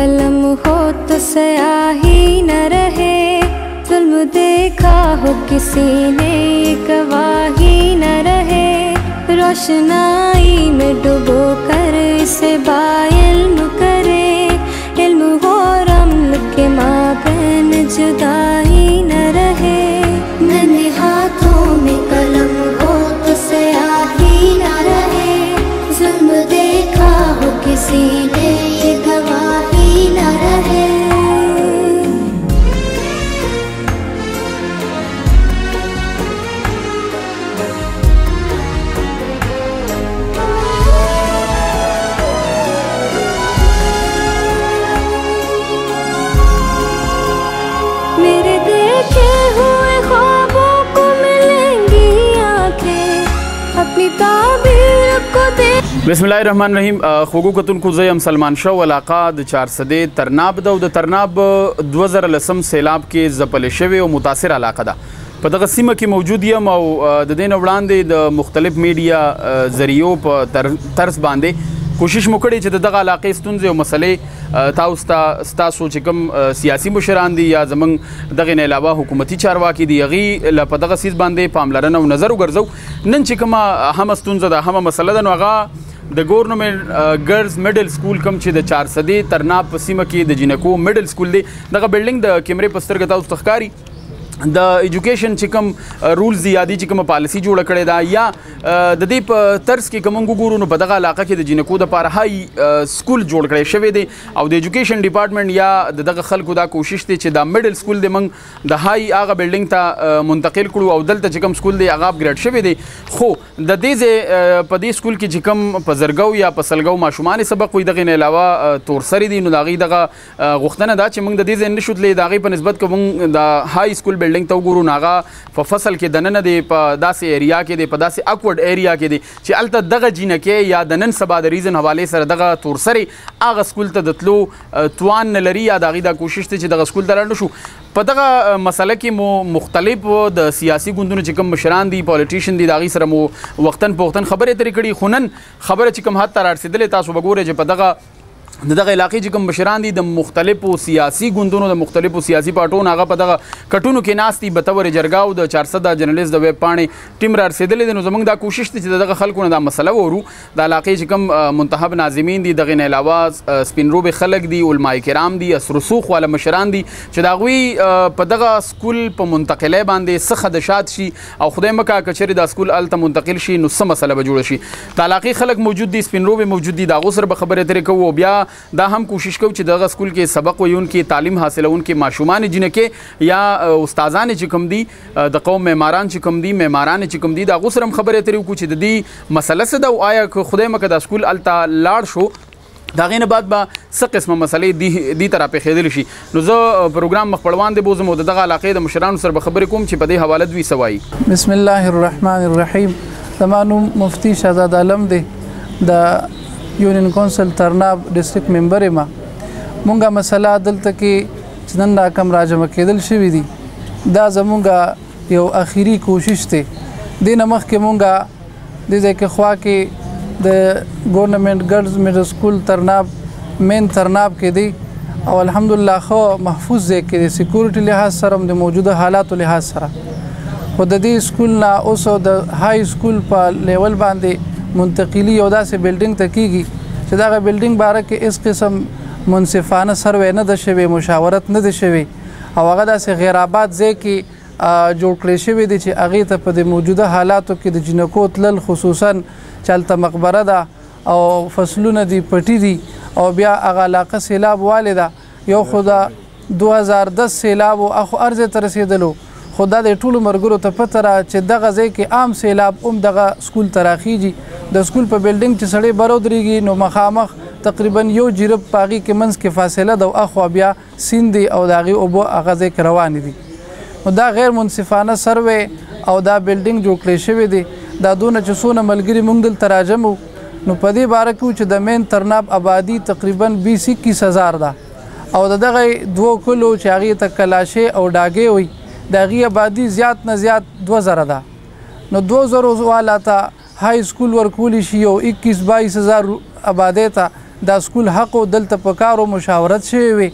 कलम हो तो स्याही न रहे, जुल्म देखा हो किसी ने गवाही न रहे, रोशनाई में डुबो कर इसे बाइल्म करे, इल्म हो रम्ल के माबैन जुदाई न रहे। नन्हे हाथों में कलम हो तो स्याही न रहे, जुल्म देखा हो किसी ने ये गवाही न रहे। मेरे देखे हुए ख्वाबों को मिलेंगी आंखें, अपनी ताबीर को दे। बिस्मिल्लाहिर्रहमानिर्रहीम। خوگو کتون کو زیم سلمان شاه علاقه د 400 ترناب د ترناب 2010 سیلاب کې زپل شوی او متاثر علاقه ده. په دغه سیمه کې موجود یم او د دین وړاندې د مختلف میډیا ذریعو په طرز باندې کوشش مو کړې چې دغه علاقې ستونزې او مسلې ستاسو چې کوم سیاسي مشران دي یا زمونږ دغه نه علاوه حکومتي چارواکي دي هغې په دغه سیز باندې پاملرنه او نظر وګرځو. نن چې کومه اهمه ستونزه ده، اهمه مسله ده، نو هغه د ګورنمنت ګرلز میډل سکول کوم چې د 400 ترناب په سیمه کې د جنکو میډل سکول دی. دغه بلډینګ د کیمرې په سترګه تاسو ته ښکاري. د ایجوکیشن چې کوم رولز یا دی چې کوم پالیسی جوړه کړې ده یا د دې په طرز کې کوم وګورو نو په دغه علاقه کې د جنکو د لپاره هاي سکول جوړ کړی شوی دی او د ایجوکیشن ډپارټمنټ یا دغه خلکو دا کوشش دی چې دا میډل سکول دی موږ د هاي هغه بلډینګ ته منتقل کړو او دلته چې کوم سکول دی هغه اپګریډ شوی دی. خو د دې په دې سکول کې چې کوم په زرګو یا په سلګو ماشومان سبق وي دغه نه علاوه تورسری دي، نو دغه غوښتنه ده چې موږ د دې نه شوتلې دغه په نسبت کوم د هاي سکول بلډینګ ته وګورو ناغه په فصل کې د نن دی په داسې ایریا کې دی، په داسې اکورډ ایریا کې دی چې الته دغه جینکې یا د نن سبا د ریزن حواله سره دغه تورسری هغه سکول ته د تلو توان نه لري یا د هغې دا کوشش دی چې دغه سکول ته لاړ نشو. په دغه مسله کې مو مختلف د سیاسي ګوندونو چې کوم مشران دي، پالیټیشن دي، د هغې سره مو وختن په وختن خبرې ترې کړي. خو نن خبره چې کوم حد ته رارسېدلې تاسو به ګورئ چې په دغه علاقې چې کوم مشران دي د مختلفو سیاسي ګوندونو د مختلفو سیاسي پارټونو هغه په دغه کټونو کې ناست دي. بطور جرګه او د 400 جرنالیست د ویب پاڼې ټیم رارسېدلی دی. نو زموږ دا کوشش دی چې دغه خلکو نه دا مسله وورو. د علاقې چې کوم منتخب ناظمین دي، دغې نه علاوه سپینروبې خلک دي، علماء کرام دي، اثر رسوخ والا مشران دي چې د هغوی په دغه سکول په منتقلی باندې څه خدشات شي او خدای مکړه که چېرې دا سکول هلته منتقل شي نو څه مسله به جوړه شي. د علاقې خلک موجود دي، سپینروبې موجود دي، د هغو سره به خبرې اترې کوو. بیا دا هم کوشش کوو چې دغه سکول کې سبق ویونکي، تعلیم حاصلونکي ماشومان جنکې یا استادان چې کوم دي، د قوم معماران چې کوم دي، معماران چې کوم دي، د هغو سره هم خبرې اترې وکړو چې د دې مسله څه ده او آیا که خدای مکړه دا سکول هلته لاړ شو د هغې نه بعد به څه قسمه مسلې دې ته راپېښېدلی شي. نو زه پروګرام مخ پړوان دی بوزم او د دغه علاقې د مشرانو سره به خبرې کوم چې په دې حواله دوی څه وایي. بسم الله الرحمن الرحیم. زما نوم مفتی شهزاد عالم دی، د یونین کونسل ترناب ډسټرکټ ممبر یم. مونږه مسله دلته کې چې نن دا کم راجمع کېدل شوي دي دا زمونږ یو اخیری کوشش دی. دې نه مخکې مونږه دې ځای کې خوا کې د ګورنمنټ ګرلز میډل سکول ترناب مین ترناب کې دی او الحمدلله خو محفوظ ځای کې دی، سیکورټي لحاظ سره هم د موجوده حالاتو لحاظ سره. خو د دې سکول نه اوس د های سکول په لیول باندې منتقلي یو داسې بلډینګ ته کېږي چې دغه بلډینګ باره کې هېڅ قسم منصفانه سروې نه ده شوې، مشاورت نه ده شوې او هغه داسې غیر آباد ځای کې جوړ کړی شوی دی چې هغې ته په د موجوده حالاتو کې د جنکو تلل، خصوصا چې هلته مقبره ده او فصلونه دي، پټي دي او بیا هغه علاقه سیلاب والې ده. یو خو د 2010 سیلاب و اخو هر ځای ته رسېدلو، خو دا د ټولو ملګرو ته پته را چې دغه ځای کې عام سیلاب هم دغه سکول ته راخیږي. د سکول په بلډینګ چې سړی بر ودرېږي نو مخامخ تقریبا یو جیرب په هغې کې منځ کې فاصله ده او اخوا بیا سیند دی او د هغې اوبه هغه ځای کې روانې دي. نو دا غیر منصفانه سروې او دا بلډینګ جوړ کړی شوی دی. دا دونه چې څونه ملګري موږ دلته راجم وو نو په دې باره کې چې د مین ترناب آبادي تقریبا 20-21 هزار ده او د دغه دوو کلو چې هغې ته کلاشې او ډاګې وي د هغې آبادي زیات نه زیات 2000 ده. نو 2000 والا ته های سکول ورکولی شي یو 21-22 هزار آبادۍ ته دا سکول حق او دلته په کار او مشاورت شوی وي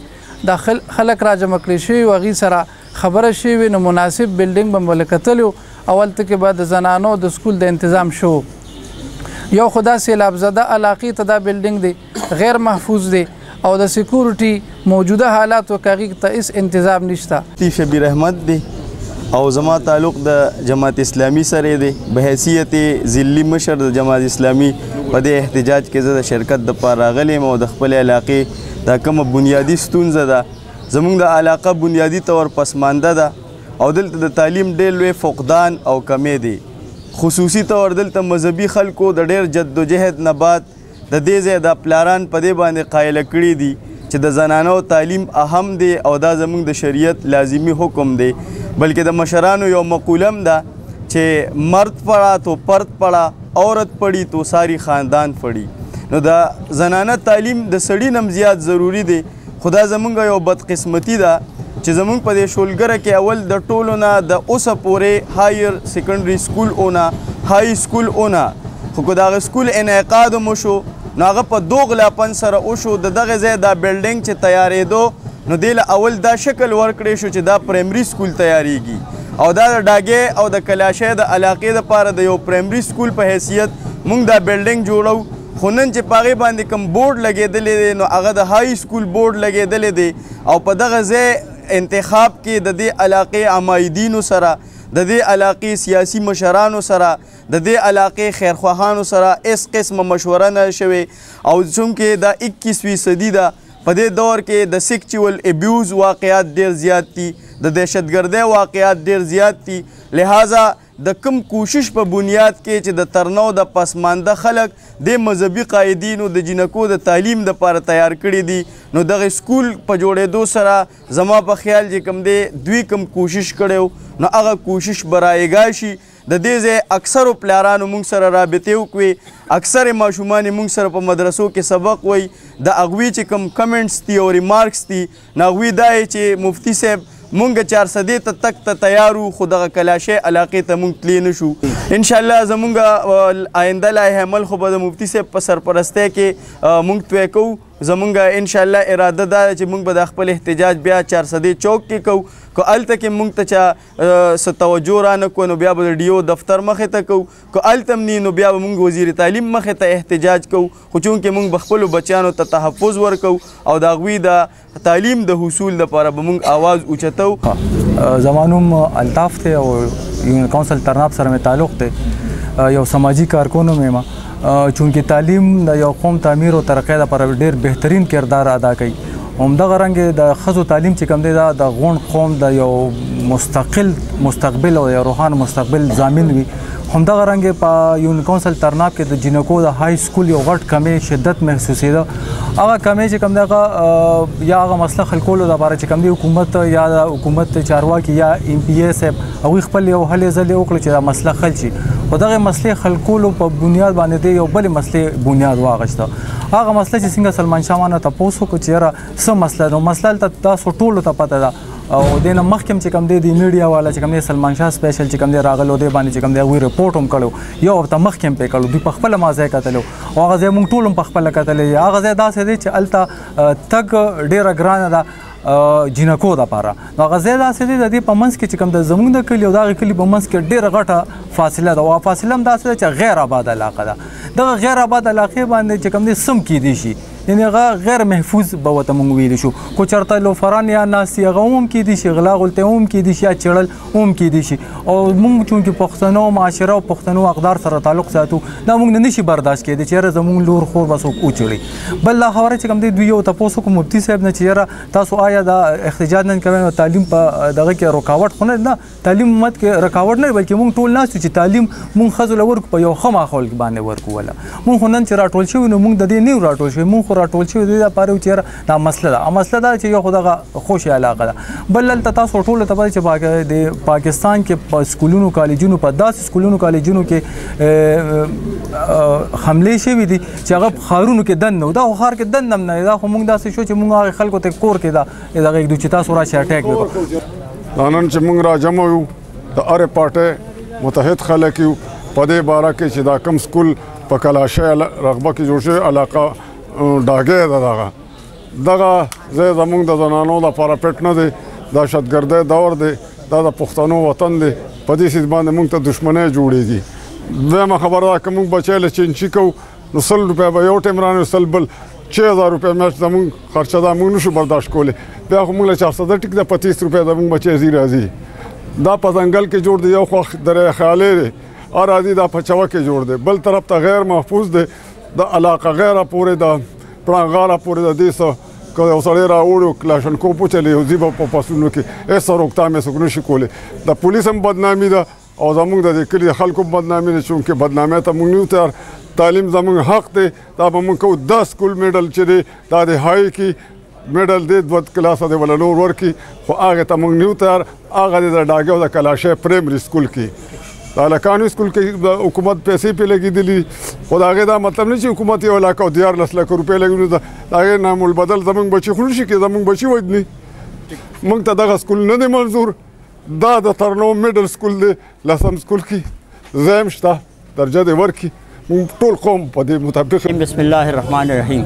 دا خلک را جمع کړي شوي و هغې سره خبره شوې نو مناسب بلډینګ به مو کتلو اولته کې به د زنانو د سکول د انتظام شو یو خو دا سیلاب زده علاقې ته دا بلډینګ دی غیر محفوظ دی او د سکیورټي موجوده حالات و هغې ته هېڅ انتظام نشته. لطیف شبیر احمد دی او زما تعلق د جماعت اسلامي سره دی به حیثیت ضلعي مشر د جماعت اسلامي په دې احتجاج کې زه د شرکت دپاره راغلی یم او د خپلې علاقې دا کومه بنیادي ستونزه ده زموږ د علاقه بنیادي طور پسمانده ده او دلته د تعلیم ډېر لوی فقدان او کمی دی خصوصي طور دلته مذهبي خلکو د ډېر جدوجهد نه بعد د دې ځای د پلاران په دې باندې قایله کړي دي چې د زنانو تعلیم اهم دی او دا زموږ د شریعت لازمی حکم دی بلکې د مشرانو یو مقوله هم ده چې مرد پڑھا تو پرد پڑھا عورت پڑھی تو ساری خاندان پڑھی نو دا زنانه تعلیم د سړي نم زیات ضروری دی خدا زمونږ یو بدقسمتي ده چې زمونږ په دې شولګره کې اول د ټولو نه د اوسه پورې هایر سیکنډري سکول اونه های سکول اونه خو که د هغه سکول انعقاد مو شو نو هغه په دوغلاپن سره وشو د دغه ځای دا بلډینګ چې تیارېدو نو دې له اول دا شکل ورکړی شو چې دا پرایمري سکول تیاریږي او دا د ډاګې او د کلاشۍ د علاقې دپاره د یو پرایمري سکول په حیثیت موږ دا بلډینګ جوړو خو نن چې په هغې باندې کوم بورډ لګېدلی دی نو هغه د های سکول بورډ لګېدلی دی او په دغه ځای انتخاب کې د دې علاقې عمایدینو سره د دې علاقې سیاسي مشرانو سره د دې علاقې خیرخواهانو سره هیڅ قسمه مشوره نه شوې او چونکې دا 21وي صدي ده په دې دور کې د سیکچوال ابیوز واقعات ډېر زیات دي د دهشتګردۍ واقعات ډېر زیات دي لہذا د کم کوشش په بنیاد کې چې د ترنو د پسمانده خلک د مذهبي قایدینو د جنکو د تعلیم دپاره تیار کړي دي نو دغه سکول په جوړېدو سره زما په خیال چې کوم دی دوی کم کوشش کړی نو هغه کوشش به رایګا شي د دې ځای اکثرو پلارانو موږ سره رابطې وکړې اکثر ماشومان موږ سره په مدرسو کې سبق وایي د هغوی چې کوم کمنټس دي او ریمارکس دي نو هغوی دا چې مفتی صاحب مونږ 400 ته تک ته تیارو خو دغه کلاشۍ علاقې ته مونږ تللی نه شو انشاءالله زمونږ آینده لایحه عمل خو به د مفتی صاحب په سرپرستۍ کې مونږ توی کوو زمونږ انشاءالله اراده دا ده چې مونږ به د خپل احتجاج بیا 400 چوک کې کوو که هلته کې مونږ ته چا څه توجه رانه کړو نو بیا به د ډي او دفتر مخې ته کوو که هلته هم نه نو بیا به مونږ وزیر تعلیم مخې ته احتجاج کوو خو چونکې مونږ به خپلو بچیانو ته تحفظ ورکوو او د هغوی د تعلیم د حصول دپاره به مونږ آواز اوچتو. زما نوم الطاف دی او یونین کونسل ترناب سره مې تعلق دی یو سماجي کارکون هم یم چونکې تعلیم د یو قوم تعمیر او ترقۍ لپاره ډېر بهترین کردار ادا کوي همدغه رنګ د ښځو تعلیم چې کوم دی دا د غونډ قوم د یو مستقل مستقبل او یو روښانه مستقبل ضامن وي همدغه رنګ په یونین کونسل ترناب کې د جنکو د های سکول یو غټ کمی شدت محسوسېده هغه کمی چې کوم دی هغه یا هغه مسله حل کولو لپاره چې کوم دی حکومت یا د حکومت چارواکي یا ایم پی اے صاحب هغوی خپل یو هلې ځلې وکړو چې دا مسله حل شي خو دغه مسلې حل کولو په بنیاد باندې دی یو بلې مسلې بنیاد واغېسته هغه مسله چې څنګه سلمان شاه مانه تپوس وکړو چې یاره څه مسله نو مسله هلته تاسو ټولو ته پته ده او دې نه مخکې هم چې کوم دی د میډیا والا چې کوم دی سلمان شاه سپیشل چې کوم دی راغلی دې باندې چې کوم دی هغوی رپورټ هم کړی یو هفته مخکې هم پرې کړی دوی په خپله ما ځای کتلی او هغه ځای موږ ټول هم په خپله کتلی هغه ځای داسې دی چې هلته تګ ډېره ګرانه ده جنکو دپاره نو هغه ځای داسې دی د دې په منځ کې چې کوم د زموږ د کلي او د هغې کلي په منځ کې ډېره غټه فاصله ده او فاصله هم داسې ده چې غیر آباد علاقه ده دغه غیر آباد علاقې باندې چې کوم دی سم کیدی شي یعنې هغه غیر محفوظ به ورته موږ ویلی شو کو چېرته لوفران یا ناست دي هغه هم کیدی شي غلا غلطۍ هم کیدی شي یا چړل هم کیدی شي او موږ چونکې پښتنو معاشره او پښتنو اقدار سره تعلق ساتو دا موږ نه نشي برداشت کیدی چې یاره زموږ لور خور به څوک وچړي بل دا خبره چې کوم دی دوی یو تپوس وکړو مفتي صاحب نه چې یاره تاسو آیا دا احتجاج نن کوئ نو تعلیم په دغه کې رکاوټ خو نه تعلیم امت کې رکاوټ نه بلکې موږ ټول ناست چې تعلیم موږ ښځو له ورکو په یو ښه ماحول باندې ورکو وله موږ خو نن چې راټول شوي نو موږ د دې نه یو راټول شوي موږ خو راټول شوي د دې لپاره چې یاره دا مسله ده مسله دا چې یو خو دغه خوشې علاقه ده بل هلته تاسو ټولو ته پته چې د پاکستان کې په سکولونو کالجونو په داسې سکولونو کالجونو کې حملې شوي دي چې هغه په ښارونو کې دن نه و دا خو ښار کې دن هم نه دا خو موږ داسې شو چې موږ هغې خلکو ته کور کې دا دغه ږدو چې تاسو راشئ اټیک وکړو دا نن چې موږ راجمع یو د هرې پارټۍ متحد خلک یو په دې باره کې چې دا کم سکول په کلاشۍ رغبه کې جوړ شوی علاقه ډاګی ده دغه ځای زموږ د زنانو دپاره پټ نه دی دهشتګردۍ دور دی دا د پښتنو وطن دی په دې سیز باندې موږ ته دښمنۍ جوړېږي دویمه خبره ده که موږ بچی له چینچي کوو نو 100 روپۍ به یو ټیم رانیو 100 بل 6000 روپۍ میاشت زموږ خرچه ده موږ نشو برداشت کولی بیا خو موږ له 400 ټیک ده 25 روپۍ زموږ بچی ځي راځي دا په ځنګل کې جوړ دی یو خوا دره خیالې دی راځي دا په چوه کې جوړ دی بل طرف ته غیر محفوظ دی د علاقه غیره پورې د پړانغاله پورې د دې څه که یو سړی راوړي کلاشنکوف وچلي ځي به په فصلونو کې هېڅ روکتام یې څوک نشي کولی د پولیس هم بدنامي ده او زموږ د دې کلي د خلکو هم بدنامي ده چونکې بدنامۍ ته موږ نه یو تیار تعلیم زموږ حق دی دا به موږ کوو 10 سکول میډل چې دی دا د های کې میډل دی 2 کلاسه دی ولا نور ورکړي خو هغې ته موږ نه یو تیار هغه دی د ډاګۍ او د کلاشۍ پرایمري سکول کې د هلکانو سکول کې د حکومت پیسې پې لګېدلي خو د هغې دا مطلب نه چې حکومت یو لک او 14 لک روپۍ لګوي د هغې نامالبدل زموږ بچي خو نشي کېدای زموږ بچي وجني موږ ته دغه سکول نه دی منظور دا د ترنو میډل سکول دی 10م سکول کې ځای هم شته درجه دې ورکړي موږ ټول قوم په دې مطابق بسم الله الرحمن الرحیم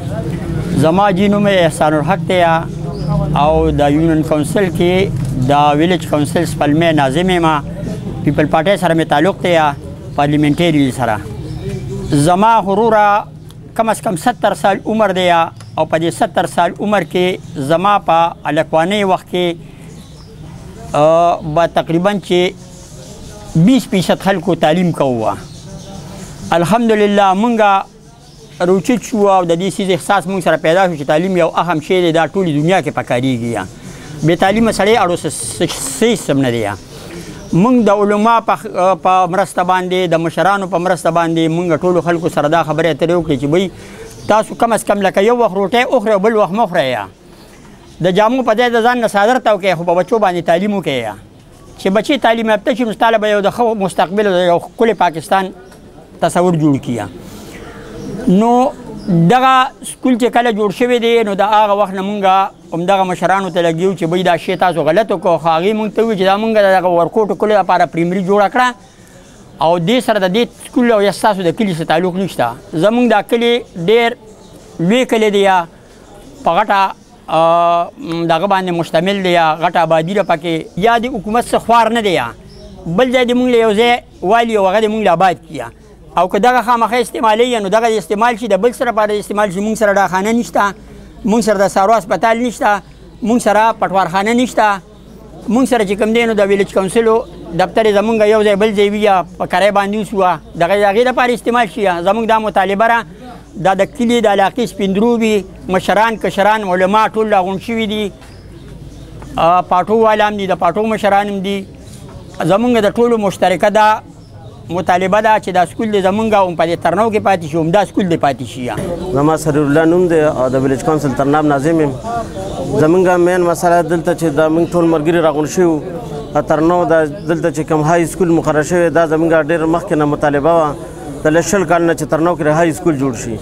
زما جی نوم احسان الحق دی او د یونین کونسل کې د ویلیج کونسل سپلمې ناظم یم پیپل پارټۍ سره مې تعلق دی پارلیمنټري سره زما غروره کم از کم 70 سال عمر دی او په دې 70 سال عمر کې زما په الکوانۍ وخت کې به تقریبا چې 20% خلکو تعلیم کوو الحمدلله مونږه روچت شو او د دې سیز احساس مونږ سره پیدا شو چې تعلیم یو اهم شی دی دا ټولې دنیا کې پکارېږي بې تعلیمه سړی اړو سیستم نه دی مونږ د علما په مرسته باندې د مشرانو په مرسته باندې مونږ ټولو خلکو سره دا خبرې اترې وکړې چې بھئی تاسو کم از کم لکه یو وخت روټۍ وخورئ او بل وخت مه خورئ د جامو په ځای د ځان نه څادر تاو کړئ خو په بچو باندې تعلیم وکړئ چې بچې تعلیم یافته شي نو ستا له به یو د ښه مستقبل او یو ښکلی پاکستان تصور جوړ کړي نو دغه سکول چې کله جوړ شوی دی نو د هغه وخت نه مونږ همدغه مشرانو ته لګیو چې بھئی دا شی تاسو غلط وکړو خو هغې مونږ ته وویل چې دا مونږ د دغه ورکوټو کلي لپاره پریمري جوړه کړه او دې سره د دې سکول او یا ستاسو د کلي سره تعلق نشته زمونږ دا کلي ډېر لوی کلی دی په غټه دغه باندې مشتمل دی غټه آبادي ده پکې یا د حکومت څخه خوار نه دی بل ځای د مونږ له یو ځای والي او هغه د مونږ له آباد کړي او که دغه خامخا استعمالوي نو دغه استعمال شي د بل سره لپاره استعمال شي مونږ سره ډاخانه نشته مونږ سره د سارو هسپتال نشته مونږ سره پټوارخانه نشته مونږ سره چې کوم دی نو د ویلیج کونسلو دفتر زمونږ یو ځای بل ځای وي یا په کرایه باندې وسوه دغه هغې لپاره استعمال شي زمونږ دا مطالبه ده دا د کلي د علاقې سپیندروبي مشران کشران علما ټول راغونډ شوي دي پاټو والا هم دي د پاټو مشران هم دي زمونږ د ټولو مشترکه ده مطالبه ده چې دا سکول دی زمونږ هم په دې ترنو کې پاتې شي هم دا سکول دی پاتې شي زما سرور الله نوم دی او د ویلیج کونسل ترناب ناظم یم زمونږ مین مسله دلته چې دا موږ ټول ملګري راغونډ شوي ترنو دلته چې کوم های سکول مقرر شوی دا زمونږ ډېر مخکې نه مطالبه وه د 100 کال نه چې ترنو کې های سکول جوړ شي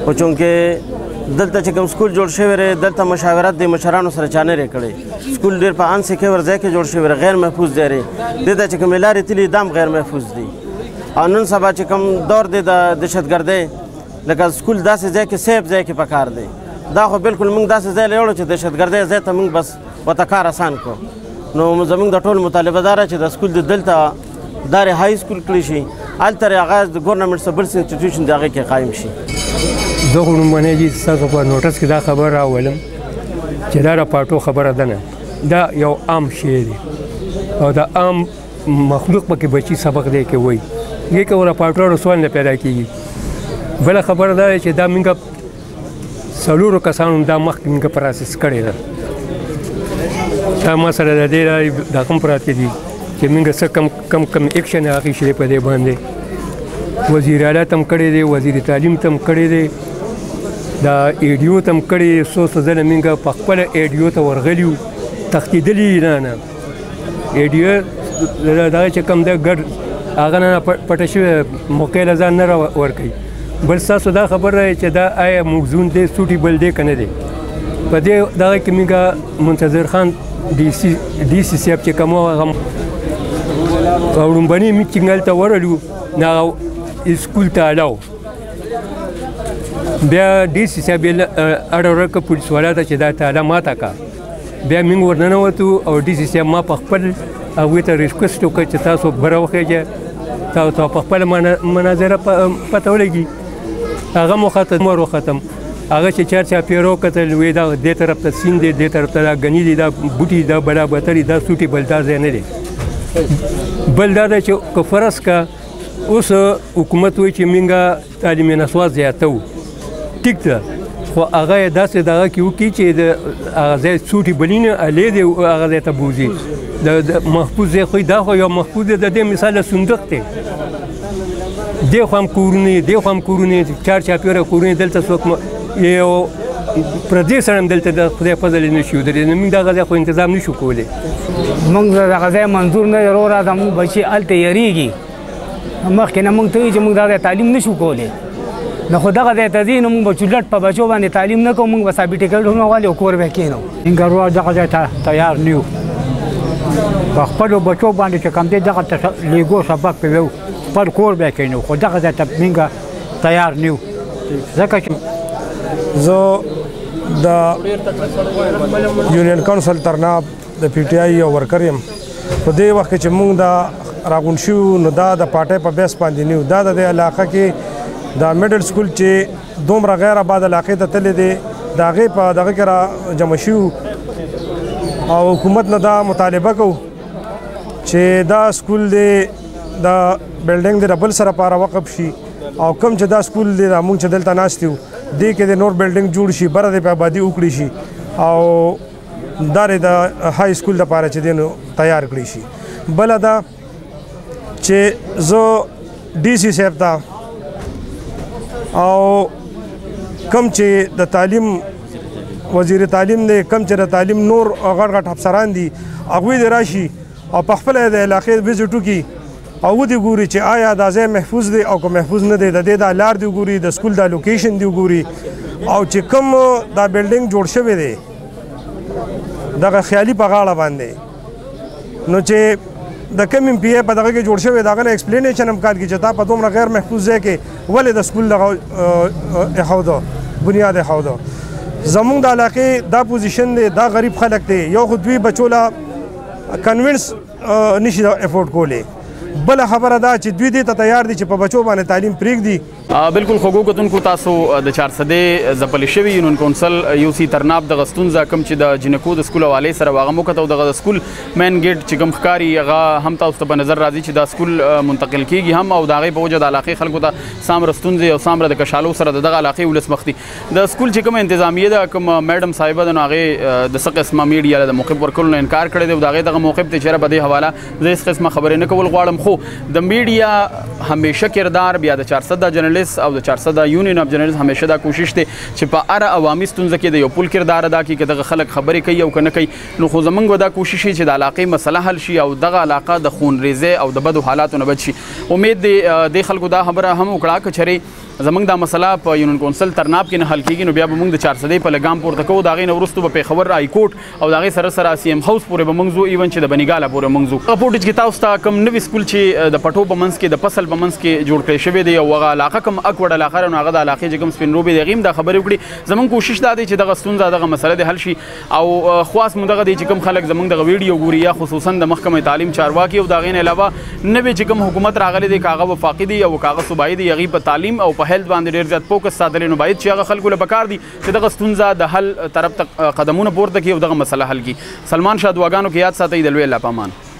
خو چونکې دلته چې کوم سکول جوړ شوی دی دلته مشاورت د مشرانو سره چا نه دی کړی سکول ډېر په ان سیکیور ځای کې جوړ شوی غیر محفوظ دی دلته چې کومې لارې تلي دا هم غیر محفوظ دي او نن سبا چې کوم دور دی د دهشتګردۍ لکه سکول داسې ځای کې سیف ځای کې پکار دی دا خو بالکل موږ داسې ځای له وړو چې دهشتګردۍ ځای ته موږ بس ورته کار اسان کړو نو زموږ د ټول مطالبه دا چې د سکول د دلته دارې های سکول کړی شي هلته هغه د ګورنمنټ څخه بل انسټیټیوشن د هغې کې قایم شي زه خو لومړنی جي ستاسو په نوټس کې دا خبر راولم چې دا راپاټو خبره ده نه دا یو عام شی دی او د عام مخلوق پکې بچي سبق دی کې وایي دې کې راپاټو سوال نه پیدا کېږي بله خبره دا چې دا موږ څلورو کسانو دا مخکې موږ پروسس کړې ده دا ما سره د دې دا کوم پراته دي چې موږ څه کم ایکشن اخیستلی په دې باندې وزیر اعلی ته هم کړی دی وزیر تعلیم ته هم کړی دی دا ایډیو ته هم کړی دی څو ځله موږ په خپله ایډیو ته ورغلي وو تښتېدلي نه ایډیو دغه چې کوم دی ګډ هغه نه پټه شوې موقع له ځان نه ورکوي بل ستاسو دا خبر دی چې دا آیا موزون دی سوټیبل دی که نه دی په دې دغه کې موږ منتظر خان ډي سي صاحب چې کوم هغه لومبني میټینګ هلته ورغلو نو سکول ته الاو بیا ډي سي صاحب یې اړه ورکړه پولیس والا ته چې دا تاله ماته کا بیا موږ ورننوتو او ډي سي صاحب ما په خپل هغوی ته ریکویسټ وکړ چې تاسو بره وخیږئ تاسو په خپله مناظره پته ولګي هغه مو ختم ور وختم هغه چې چارچاپېره وکتل وایي دا دې طرف ته سیند دی دې طرف ته دا ګني دي دا بوټي دا بلا بتري دا سوټي بل دا ځای نه دی بل دا ده چې که فرض که اوس حکومت وایي چې موږ تعلیم نسوات زیاتوو ټیک ده خو هغه یې داسې دغه کې وکړي چې د هغه ځای سوټي بلي نه هلې دی هغه ځای ته بوځي د محفوظ ځای خو دا خو یو محفوظ دی د دې مثال صندوق دی دې خو هم کورونه دې خو هم کورونه چارچاپېره کورونه دلته څوک یو پردی سره هم دلته د خدای فضل نه شي ودرېدلی موږ دغه ځای خو انتظام نه شو کولی موږ دغه ځای منظور نه دی وروره زموږ بچي هلته یېرېږي مخکې نه موږ ته وایي چې موږ دغه تعلیم نه شو کولی نو خو دغه ځای ته ځي نو موږ به چولټ په بچو باندې تعلیم نه کوو موږ به ثابت ټکټونه غواړو او کور به کښېنو موږ ورور دغه ځای ته تیار نه یو په خپلو بچو باندې چې کوم دی دغه لیګو سبق پې ویو خپل کور به کښېنو خو دغه ځای ته موږ تیار نه یو ځکه چې زه د یونین کونسل ترناب د پی ټي آی یو ورکر یم په دې وخت کې چې موږ دا راغونډ شوو نو دا د پارټۍ په بیس باندې نه یو دا د دې علاقه کې دا میډل سکول چې دومره غیر آباد علاقې ته تللی دی د هغې په دغه کې را جمع شوو او حکومت نه دا مطالبه کوو چې دا سکول دی دا بلډینګ دی د بل سره پاره وقف شي او کوم چې دا سکول دی دا موږ چې دلته ناست یو دې کې د نور بلډینګ جوړ شي بره دې په آبادي وکړي شي او دا د های سکول دپاره چې دی نو تیار کړي شي بله دا چې زه ډي سی صاحب ته او کم چې د تعلیم وزیر تعلیم دی کم چې د تعلیم نور غټ غټ افسران دي هغوی دې راشي او په خپله د علاقې وزټ وکړي او ودې ګوري چې آیا دا ځای محفوظ دی او که محفوظ نه دی د دې دا لار دی وګوري د سکول دا لوکیشن دی وګوري او چې کوم دا بلډینګ جوړ شوی دی دغه خیالي په غاړه باندې نو چې د کوم ایم پی ای په دغه کې جوړ شوی د هغه نه ایکسپلینیشن هم کار کړي چې تا په دومره غیر محفوظ ځای کې ولې د سکول دغه ایښوده بنیاد ایښوده زموږ د علاقې دا پوزیشن دی دا غریب خلک دی یو خو دوی بچو له کنوینس نشي افورډ کولی بل خبره دا چې دوی دې ته تیار دي چې په بچو باندې تعلیم پرېږدي بالکل خوږو کتونکو تاسو د 400 ځپلې شوي یونین کونسل یو سی ترناب دغه ستونزه کوم چې د جنکو د سکول حوالې سره هغه مو کتو دغه سکول مین ګیټ چې کوم ښکاري هغه هم تاسو ته په نظر راځي چې دا سکول منتقل کیږي هم او د هغې په وجه د علاقې خلکو ته سامره ستونزې او سامره د کشالو سره د دغه علاقې ولس مخ دي د سکول چې کومه انتظامیه ده کوم میډم صاحبه ده نو هغې د څه قسمه میډیا له د موقف ورکولو نه انکار کړی دی او د هغې دغه موقف ته چېرې په دې حواله زه هېڅ قسمه خبرې نه کول غواړم خو د میډیا همیشه کردار بیا د 400 جرنالست او د 400 یونین اف جرنالست همیشه دا کوشش دی چې په هره عوامي ستونزه کې د یو پل کردار ادا کړي که دغه خلک خبرې کوي او که نه کوي نو خو زموږ به دا کوشش وي چې د علاقې مسله حل شي او دغه علاقه د خونریزۍ او د بدو حالاتو نه بچ شي امید دی دې خلکو دا خبره هم وکړه که چېرې زموږ دا مسله په یونین کونسل ترناب کې نه حل کېږي نو بیا به موږ د 400 په لګام پورته کوو د هغې نه وروستو به پېښور های کوټ او د هغې سره سره سی ایم هاوس پورې به موږ ځو ایون چې د بنیګاله پورې موږ ځو هغه فوټیج کې تاسو ته کوم نوي سکول چې د پټو په منځ کې د فصل په منځ کې جوړ کړی شوی دی او هغه علاقه کوم اکوړ علاقه نو هغه د علاقې چې کوم سپین روبې دی هغې هم دا خبرې وکړي زموږ کوشش دا دی چې دغه ستونزه دغه مسله دې حل شي او خواص مو دغه دی چې کوم خلک زموږ دغه ویډیو ګوري یا خصوصا د محکمې تعلیم چارواکي او د هغې نه علاوه نوې چې کوم حکومت راغلی دی که هغه وفاقي دی او که هغه صوبایي دی هغې په تعلیم او په هیلث باندې ډېر زیات فوکس ساتلی نو باید چې هغه خلکو له پکار دي چې دغه ستونزه د حل طرف ته قدمونه پورته کړي او دغه مسله حل کړي سلمان شاه دعاګانو کې یاد ساتئ د لوی الله په امان